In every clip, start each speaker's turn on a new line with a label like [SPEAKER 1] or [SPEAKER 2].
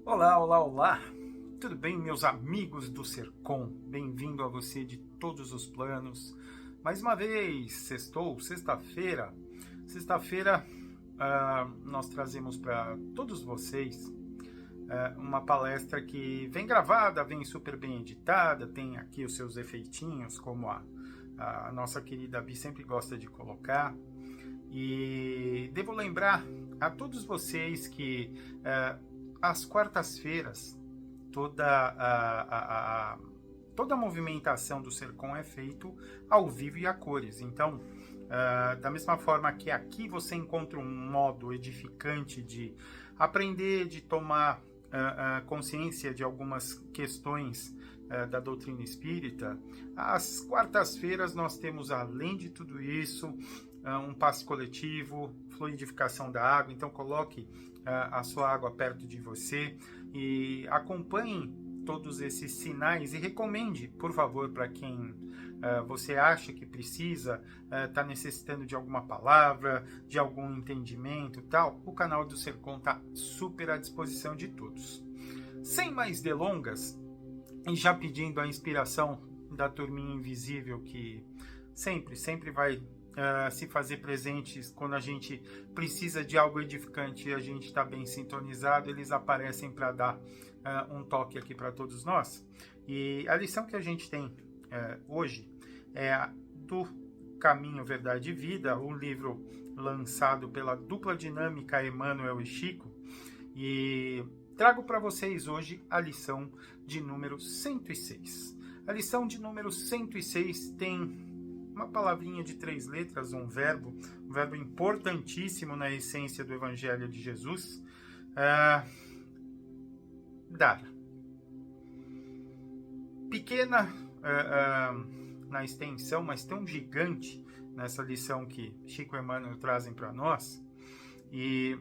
[SPEAKER 1] Olá, olá, olá! Tudo bem, meus amigos do Sercom? Bem-vindo a você de todos os planos. Mais uma vez, sexta-feira. Sexta-feira, nós trazemos para todos vocês uma palestra que vem gravada, vem super bem editada, tem aqui os seus efeitinhos, como a nossa querida Bi sempre gosta de colocar. E devo lembrar a todos vocês que às quartas-feiras toda a movimentação do Sercom é feito ao vivo e a cores. Então, da mesma forma que aqui você encontra um modo edificante de aprender, de tomar consciência de algumas questões da doutrina espírita, às quartas-feiras nós temos, além de tudo isso, um passe coletivo, fluidificação da água. Então coloque a sua água perto de você e acompanhe todos esses sinais e recomende, por favor, para quem você acha que precisa, está necessitando de alguma palavra, de algum entendimento, tal. O canal do Sercom está super à disposição de todos. Sem mais delongas, e já pedindo a inspiração da turminha invisível que sempre vai se fazer presentes quando a gente precisa de algo edificante e a gente está bem sintonizado, eles aparecem para dar um toque aqui para todos nós. E a lição que a gente tem hoje é a do Caminho, Verdade e Vida, um livro lançado pela dupla dinâmica Emmanuel e Chico, e trago para vocês hoje a lição de número 106. A lição de número 106 tem uma palavrinha de 3 letras, um verbo importantíssimo na essência do Evangelho de Jesus, dar. Pequena na extensão, mas tão gigante nessa lição que Chico e Emmanuel trazem para nós, e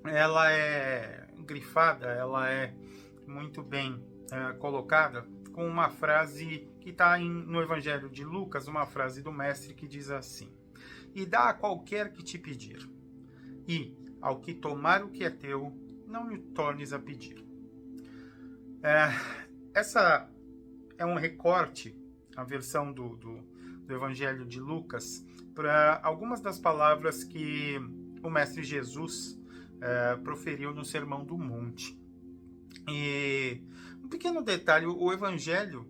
[SPEAKER 1] ela é grifada, ela é muito bem colocada com uma frase que está no Evangelho de Lucas, uma frase do Mestre que diz assim: e dá a qualquer que te pedir, e ao que tomar o que é teu, não lhe tornes a pedir. Essa é um recorte, a versão do Evangelho de Lucas, para algumas das palavras que o Mestre Jesus proferiu no Sermão do Monte. E um pequeno detalhe, o Evangelho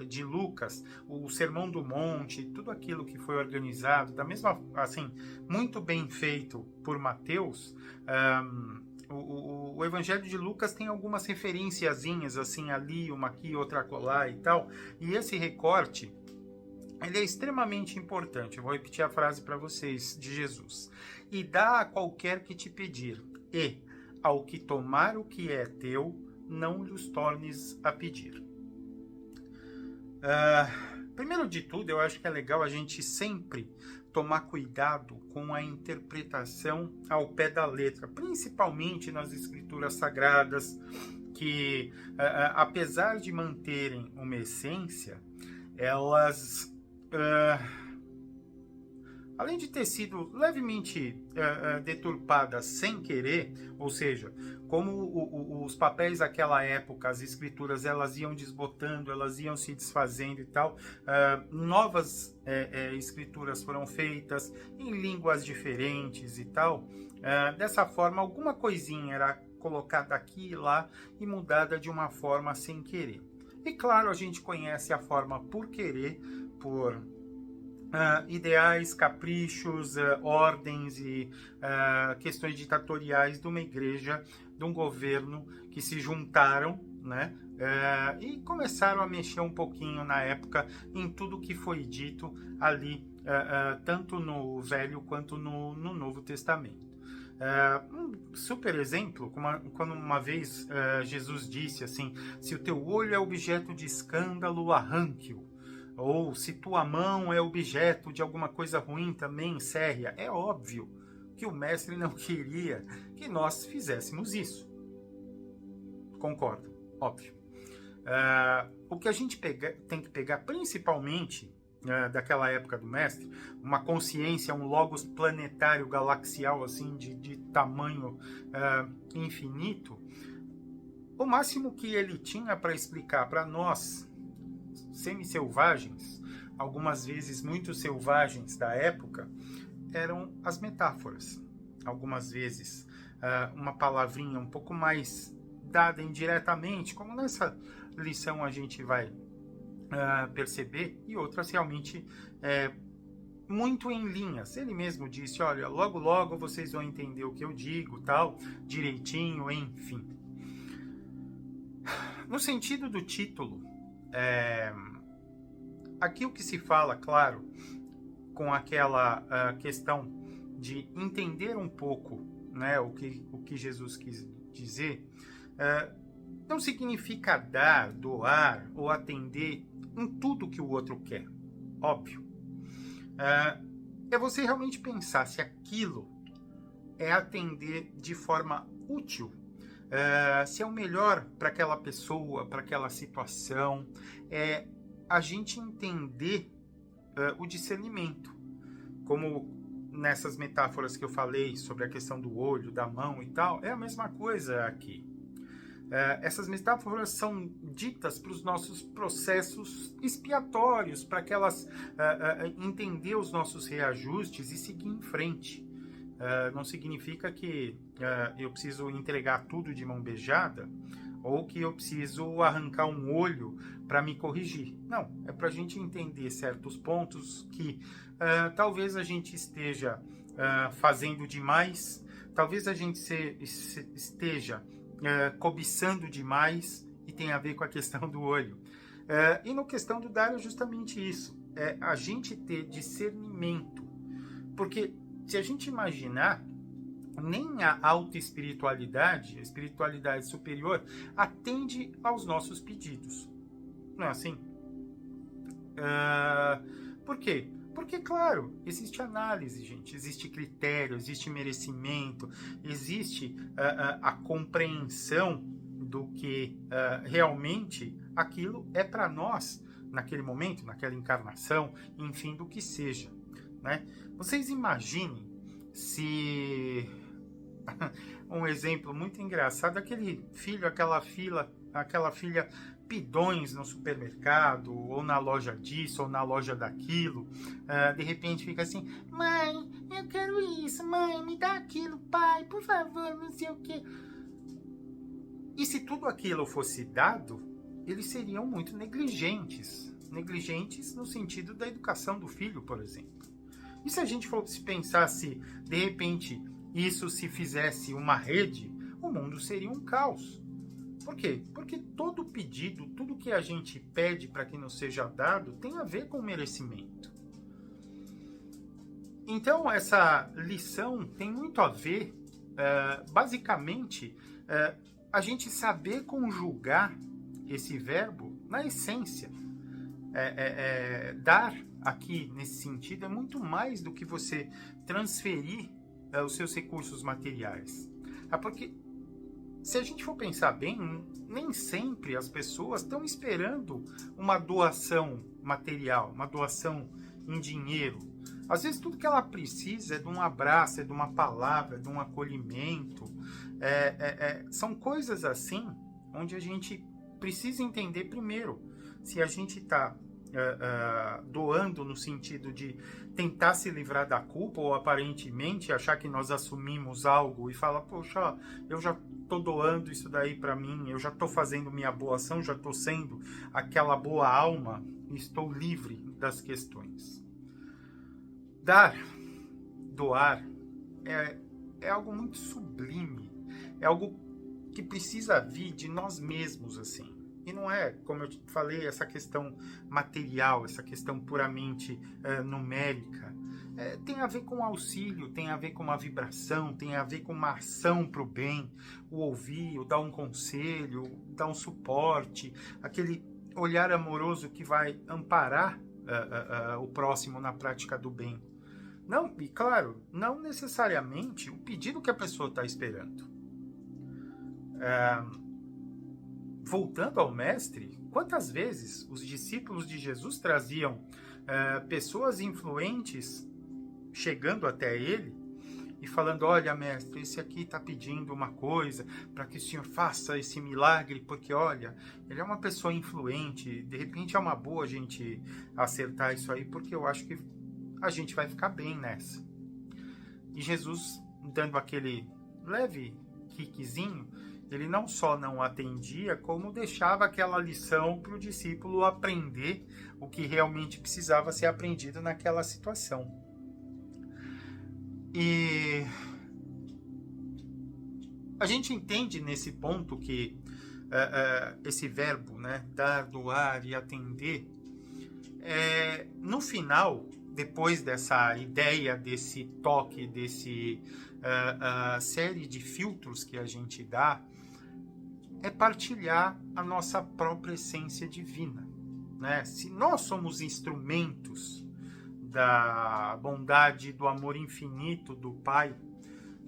[SPEAKER 1] de Lucas, o Sermão do Monte, tudo aquilo que foi organizado, da mesma, assim, muito bem feito por Mateus, o Evangelho de Lucas tem algumas referenciazinhas, assim, ali, uma aqui, outra acolá e tal, e esse recorte, ele é extremamente importante. Eu vou repetir a frase para vocês, de Jesus: e dá a qualquer que te pedir, e ao que tomar o que é teu, não lhes tornes a pedir. Primeiro de tudo, eu acho que é legal a gente sempre tomar cuidado com a interpretação ao pé da letra, principalmente nas escrituras sagradas, que apesar de manterem uma essência, elas além de ter sido levemente deturpadas sem querer, ou seja, como os papéis daquela época, as escrituras, elas iam desbotando, elas iam se desfazendo e tal, novas escrituras foram feitas em línguas diferentes e tal. Dessa forma, alguma coisinha era colocada aqui e lá e mudada de uma forma sem querer. E claro, a gente conhece a forma por querer, por ideais, caprichos, ordens e questões ditatoriais de uma igreja, de um governo que se juntaram, né, e começaram a mexer um pouquinho na época em tudo que foi dito ali, tanto no Velho quanto no Novo Testamento. Um super exemplo, quando uma vez Jesus disse assim: se o teu olho é objeto de escândalo, arranque-o. Ou se tua mão é objeto de alguma coisa ruim, também encerre-a. É óbvio que o mestre não queria que nós fizéssemos isso. Concordo, óbvio. O que a gente tem que pegar principalmente daquela época do mestre, uma consciência, um logos planetário, galaxial, assim, de tamanho infinito, o máximo que ele tinha para explicar para nós, semi-selvagens, algumas vezes muito selvagens da época, eram as metáforas. Algumas vezes uma palavrinha um pouco mais dada indiretamente, como nessa lição a gente vai perceber, e outras realmente muito em linhas. Ele mesmo disse, olha, logo logo vocês vão entender o que eu digo, tal, direitinho, enfim. No sentido do título, aqui o que se fala, claro, com aquela questão de entender um pouco, né, o que Jesus quis dizer, não significa dar, doar ou atender em tudo que o outro quer, óbvio. É você realmente pensar se aquilo é atender de forma útil, se é o melhor para aquela pessoa, para aquela situação, é a gente entender o discernimento, como nessas metáforas que eu falei sobre a questão do olho, da mão e tal, é a mesma coisa aqui. Essas metáforas são ditas para os nossos processos expiatórios, para que elas entender os nossos reajustes e seguir em frente. Não significa que eu preciso entregar tudo de mão beijada ou que eu preciso arrancar um olho para me corrigir. Não, é para a gente entender certos pontos que talvez a gente esteja fazendo demais, talvez a gente esteja cobiçando demais, e tem a ver com a questão do olho. E no questão do dar é justamente isso, é a gente ter discernimento, porque se a gente imaginar, nem a autoespiritualidade, a espiritualidade superior, atende aos nossos pedidos. Não é assim? Por quê? Porque, claro, existe análise, gente, existe critério, existe merecimento, existe a compreensão do que realmente aquilo é para nós, naquele momento, naquela encarnação, enfim, do que seja, né? Vocês imaginem se... um exemplo muito engraçado, aquele filho, aquela filha pidões no supermercado, ou na loja disso, ou na loja daquilo, de repente fica assim, mãe, eu quero isso, mãe, me dá aquilo, pai, por favor, não sei o quê. E se tudo aquilo fosse dado, eles seriam muito negligentes no sentido da educação do filho, por exemplo. E se a gente fosse pensar se, de repente, isso se fizesse uma rede, o mundo seria um caos. Por quê? Porque todo pedido, tudo que a gente pede para que nos seja dado, tem a ver com merecimento. Então, essa lição tem muito a ver, basicamente, a gente saber conjugar esse verbo na essência. Dar aqui, nesse sentido, é muito mais do que você transferir os seus recursos materiais. Porque se a gente for pensar bem, nem sempre as pessoas estão esperando uma doação material, uma doação em dinheiro. Às vezes tudo que ela precisa é de um abraço, é de uma palavra, é de um acolhimento. São coisas assim, onde a gente precisa entender primeiro se a gente está doando no sentido de tentar se livrar da culpa, ou aparentemente achar que nós assumimos algo e falar, poxa, eu já estou doando isso daí para mim, eu já estou fazendo minha boa ação, já estou sendo aquela boa alma e estou livre das questões. Dar, doar, é algo muito sublime, é algo que precisa vir de nós mesmos, assim. E não é, como eu falei, essa questão material, essa questão puramente numérica. Tem a ver com auxílio, tem a ver com uma vibração, tem a ver com uma ação para o bem, o ouvir, o dar um conselho, dar um suporte, aquele olhar amoroso que vai amparar o próximo na prática do bem. Não, e claro, não necessariamente o pedido que a pessoa está esperando. Voltando ao mestre, quantas vezes os discípulos de Jesus traziam pessoas influentes chegando até ele e falando: olha, mestre, esse aqui está pedindo uma coisa para que o senhor faça esse milagre, porque olha, ele é uma pessoa influente, de repente é uma boa a gente acertar isso aí, porque eu acho que a gente vai ficar bem nessa. E Jesus, dando aquele leve kickzinho, ele não só não atendia, como deixava aquela lição para o discípulo aprender o que realmente precisava ser aprendido naquela situação. E a gente entende nesse ponto que esse verbo, né, dar, doar e atender, no final, depois dessa ideia, desse toque, desse série de filtros que a gente dá, é partilhar a nossa própria essência divina, né? Se nós somos instrumentos da bondade, do amor infinito do Pai,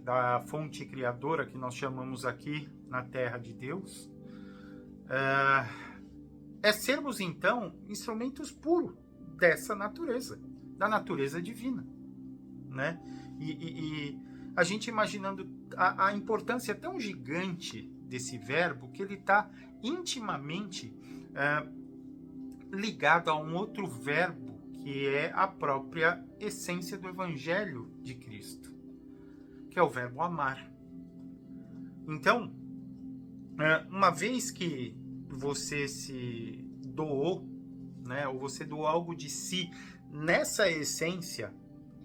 [SPEAKER 1] da fonte criadora que nós chamamos aqui na Terra de Deus, sermos então instrumentos puros dessa natureza, da natureza divina, né? E a gente imaginando a importância tão gigante desse verbo, que ele está intimamente ligado a um outro verbo, que é a própria essência do Evangelho de Cristo, que é o verbo amar. Então, uma vez que você se doou, né, ou você doou algo de si nessa essência,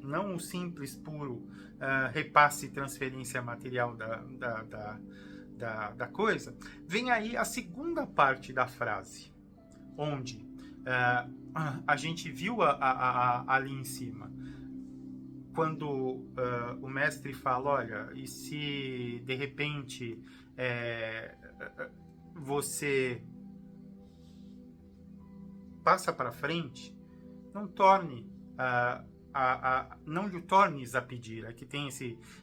[SPEAKER 1] não o simples, puro repasse e transferência material da coisa, vem aí a segunda parte da frase, onde a gente viu ali em cima, quando o mestre fala: olha, e se de repente você passa para frente, não torne não lhe tornes a pedir. Aqui tem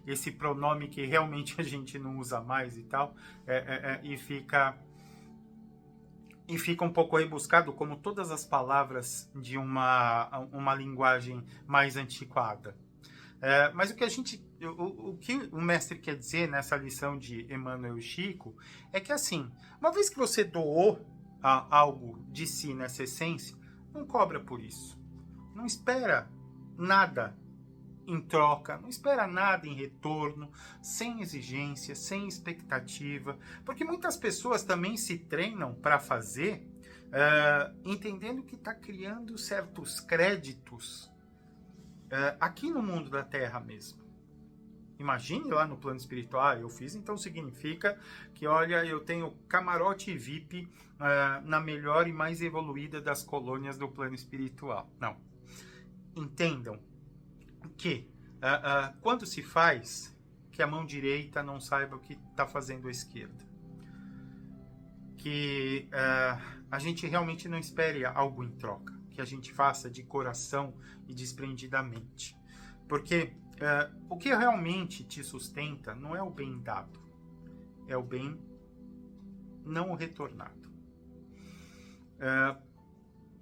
[SPEAKER 1] esse pronome que realmente a gente não usa mais e tal, e fica um pouco rebuscado, como todas as palavras de uma linguagem mais antiquada. Mas o que o mestre quer dizer nessa lição de Emmanuel Chico é que, assim, uma vez que você doou algo de si nessa essência, não cobra por isso. Não espera nada em troca, não espera nada em retorno, sem exigência, sem expectativa, porque muitas pessoas também se treinam para fazer, entendendo que está criando certos créditos aqui no mundo da Terra mesmo. Imagine lá no plano espiritual: eu fiz, então significa que, olha, eu tenho camarote VIP na melhor e mais evoluída das colônias do plano espiritual. Não. Entendam que quando se faz, que a mão direita não saiba o que está fazendo a esquerda. Que a gente realmente não espere algo em troca, que a gente faça de coração e desprendidamente. Porque o que realmente te sustenta não é o bem dado, é o bem não retornado.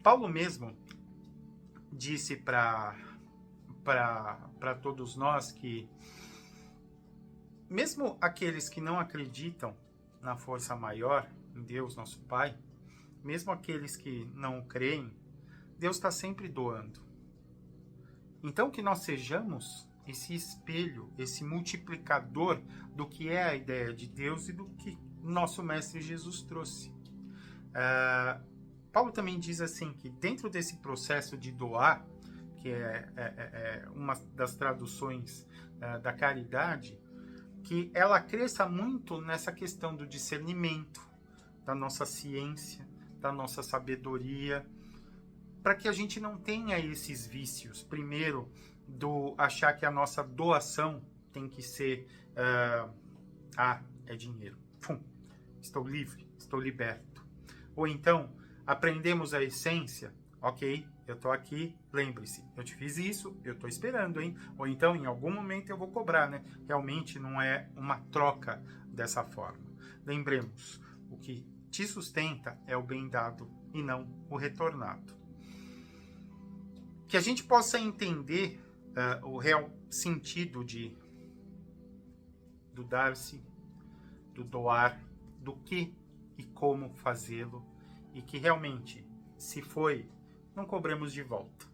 [SPEAKER 1] Paulo mesmo disse para todos nós que, mesmo aqueles que não acreditam na força maior, em Deus, nosso Pai, mesmo aqueles que não creem, Deus está sempre doando. Então, que nós sejamos esse espelho, esse multiplicador do que é a ideia de Deus e do que nosso Mestre Jesus trouxe. Paulo também diz assim, que dentro desse processo de doar, que é uma das traduções da caridade, que ela cresça muito nessa questão do discernimento, da nossa ciência, da nossa sabedoria, para que a gente não tenha esses vícios. Primeiro, do achar que a nossa doação tem que ser é dinheiro. Estou livre, estou liberto. Ou então, aprendemos a essência: ok, eu estou aqui, lembre-se, eu te fiz isso, eu estou esperando, hein? Ou então, em algum momento eu vou cobrar, né? Realmente não é uma troca dessa forma. Lembremos, o que te sustenta é o bem dado e não o retornado. que a gente possa entender o real sentido do dar-se, do doar, do que e como fazê-lo, e que realmente, se foi, não cobramos de volta.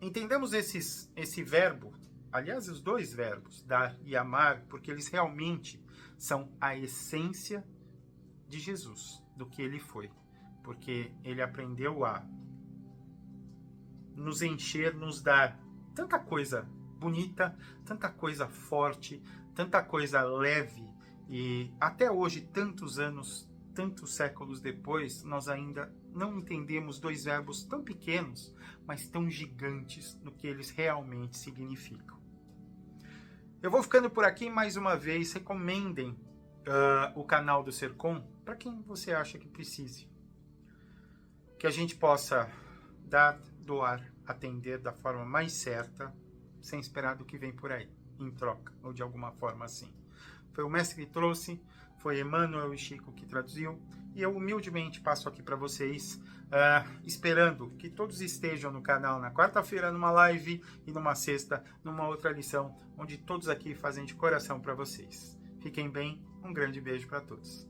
[SPEAKER 1] Entendemos esse verbo, aliás, os dois verbos, dar e amar, porque eles realmente são a essência de Jesus, do que ele foi, porque ele aprendeu a nos encher, nos dar tanta coisa bonita, tanta coisa forte, tanta coisa leve, e até hoje, tantos anos, tantos séculos depois, nós ainda não entendemos dois verbos tão pequenos, mas tão gigantes no que eles realmente significam. Eu vou ficando por aqui mais uma vez. Recomendem o canal do Sercom para quem você acha que precise. Que a gente possa dar, doar, atender da forma mais certa, sem esperar do que vem por aí, em troca, ou de alguma forma assim. Foi o mestre que trouxe, foi Emmanuel e Chico que traduziu, e eu humildemente passo aqui para vocês, esperando que todos estejam no canal na quarta-feira numa live e numa sexta numa outra lição, onde todos aqui fazem de coração para vocês. Fiquem bem, um grande beijo para todos.